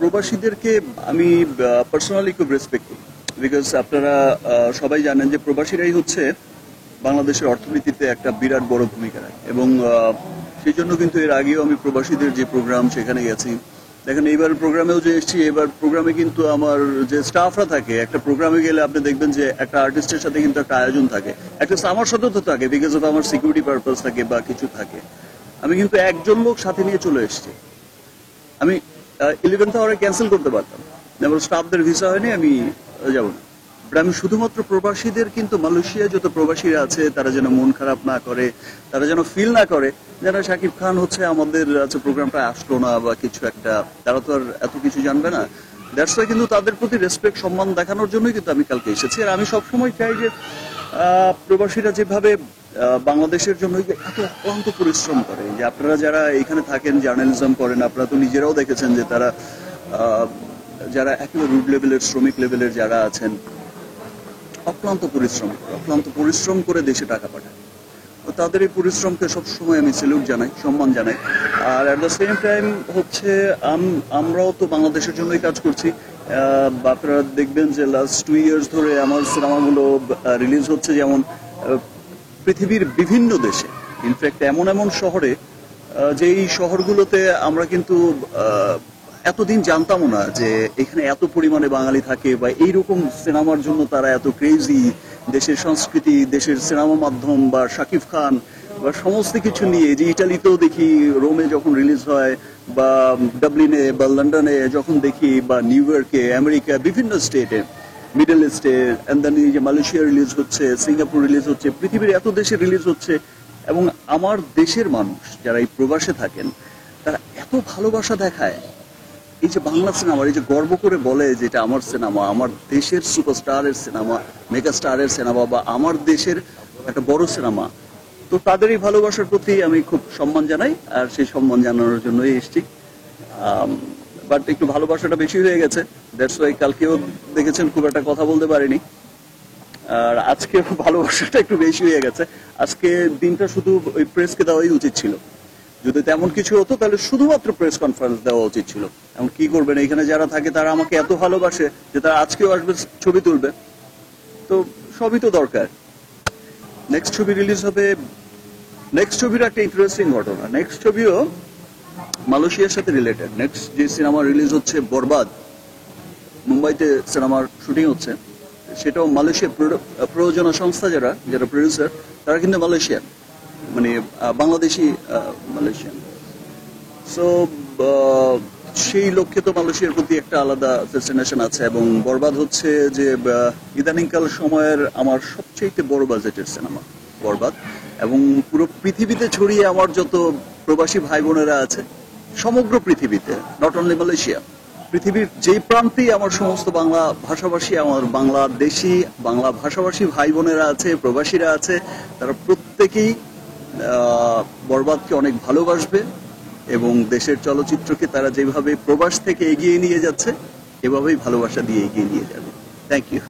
প্রবাসীদেরকে আমি পার্সোনালি খুব রেসপেক্ট করি, বিকজ আপনারা সবাই জানেন যে প্রবাসীরাই হচ্ছে বাংলাদেশের অর্থনীতিতে একটা বিরাট বড় ভূমিকা রাখে, এবং সেই জন্য কিন্তু এর আগেও আমি প্রবাসীদের যে প্রোগ্রাম সেখানে গেছি। দেখেন এইবার প্রোগ্রামেও যে এসেছি, এবার প্রোগ্রামে কিন্তু আমার যে স্টাফরা থাকে, একটা প্রোগ্রামে গেলে আপনি দেখবেন যে একটা আর্টিস্টের সাথে কিন্তু একটা আয়োজন থাকে, একটা আমার সাথেও তো থাকে, বিকজ অফ আমার সিকিউরিটি পারপাস থাকে বা কিছু থাকে। আমি কিন্তু একজন লোক সাথে নিয়ে চলে এসেছি। আমি 11th আওয়ারে ক্যান্সেল করতে পারতাম, যেমন স্টাফদের ভিসা হয়নি, আমি যাব না। বাট আমি শুধুমাত্র প্রবাসীদের, কিন্তু মালয়েশিয়া যত প্রবাসীরা আছে তারা যেন মন খারাপ না করে, তারা যেন ফিল না করে যেন শাকিব খান হচ্ছে আমাদের প্রোগ্রামটা আসলো না বা কিছু একটা, তারা তো আর এত কিছু জানবে না। দ্যাটস ওয়াই কিন্তু তাদের প্রতি রেসপেক্ট, সম্মান দেখানোর জন্যই কিন্তু আমি কালকে এসেছি। আর আমি সবসময় চাই যে প্রবাসীরা যেভাবে বাংলাদেশের জন্য এত অক্লান্ত পরিশ্রম করে, যে আপনারা যারা এখানে থাকেন, জার্নালিজম করেন, আপনারা তো নিজেরাও দেখেছেন যে তারা যারা একেবারে রুট লেভেলের, শ্রমিক লেভেলের যারা আছেন, অক্লান্ত পরিশ্রম করে দেশে টাকা পাঠায়। তো তাদের এই পরিশ্রমকে সবসময় আমি স্যালুট জানাই, সম্মান জানাই। আর অ্যাট দ্য সেম টাইম হচ্ছে আমরাও তো বাংলাদেশের জন্যই কাজ করছি। আপনারা দেখবেন যে লাস্ট 2 years ধরে আমার সিনেমাগুলো রিলিজ হচ্ছে, যেমন পৃথিবীর বিভিন্ন দেশে, ইনফ্যাক্ট এমন এমন শহরে, যেই শহরগুলোতে আমরা কিন্তু এতদিন জানতামও না যে এখানে এত পরিমাণে বাঙালি থাকে, বা এইরকম সিনেমার জন্য তারা এত ক্রেজি। দেশের সংস্কৃতি, দেশের সিনেমা মাধ্যম বা শাকিব খান বা সমস্ত কিছু নিয়ে, যে ইটালিতেও দেখি রোমে যখন রিলিজ হয়, বা ডাবলিনে বা লন্ডনে যখন দেখি, বা নিউ ইয়র্কে, আমেরিকা, বিভিন্ন স্টেটে, মিডল ইস্টে, এন্ড দেন যে মালয়েশিয়া রিলিজ হচ্ছে, সিঙ্গাপুর রিলিজ হচ্ছে, পৃথিবীর এত দেশে রিলিজ হচ্ছে। এবং আমার দেশের মানুষ যারা এই প্রবাসে থাকেন, তারা এত ভালোবাসা দেখায় এই যে বাংলা সিনেমার, এই যে গর্ব করে বলে যে এটা আমার সিনেমা, আমার দেশের সুপারস্টারের সিনেমা, মেগা স্টারের সিনেমা, বা আমার দেশের একটা বড় সিনেমা। তো তাদের এই ভালোবাসার প্রতি আমি খুব সম্মান জানাই, আর সেই সম্মান জানানোর জন্যই এসেছি। বাট একটু ভালোবাসাটা বেশি হয়ে গেছে, দ্যাটস ওয়াই কালকেও দেখেছেন খুব একটা কথা বলতে পারিনি। আর আজকে ভালোবাসাটা একটু বেশি হয়ে গেছে। আজকে দিনটা শুধু ওই প্রেসকে দেওয়াই উচিত ছিল। যদি তেমন কিছু হতো তাহলে শুধুমাত্র প্রেস কনফারেন্স দেওয়া উচিত ছিল। এখন কি করবেন, এখানে যারা থাকে তারা আমাকে এত ভালোবাসে যে তারা আজকেও আসবে, ছবি তুলবে, তো সবই তো দরকার। নেক্সট ছবি রিলিজ হবে, নেক্সট ছবির একটা ইন্টারেস্টিং ঘটনা, নেক্সট ছবিও মালয়েশিয়ার সাথে রিলেটেড। নেক্সট যে সিনেমা রিলিজ হচ্ছে বরবাদ, মুম্বাইতে সিনেমার শুটিং হচ্ছে, সেটাও মালয়েশিয়া প্রযোজনা সংস্থা যারা যারা প্রডিউসার, তারা কিন্তু মালয়েশিয়ান, মানে বাংলাদেশি মালয়েশিয়ান। সো সেই লক্ষ্যে তো মালয়েশিয়ার প্রতি একটা আলাদা ফ্যাসিনেশন আছে। এবং বরবাদ হচ্ছে যে ইদানিংকাল সময়ের আমার সবচেয়ে বড় বাজেটের সিনেমা বরবাদ। এবং পুরো পৃথিবীতে ছড়িয়ে আমার যত প্রবাসী ভাই বোনেরা আছে, সমগ্র পৃথিবীতে, নট অনলি মালয়েশিয়া, পৃথিবীর যেই প্রান্তেই আমার সমস্ত বাংলা ভাষাভাষী, আমার বাংলাদেশি, বাংলা ভাষাভাষী ভাই বোনেরা আছে, প্রবাসীরা আছে, তারা প্রত্যেকেই বরবাদকে অনেক ভালোবাসবে। এবং দেশের চলচ্চিত্রকে তারা যেভাবে প্রবাস থেকে এগিয়ে নিয়ে যাচ্ছে, এভাবেই ভালোবাসা দিয়ে এগিয়ে নিয়ে যাবে। Thank you.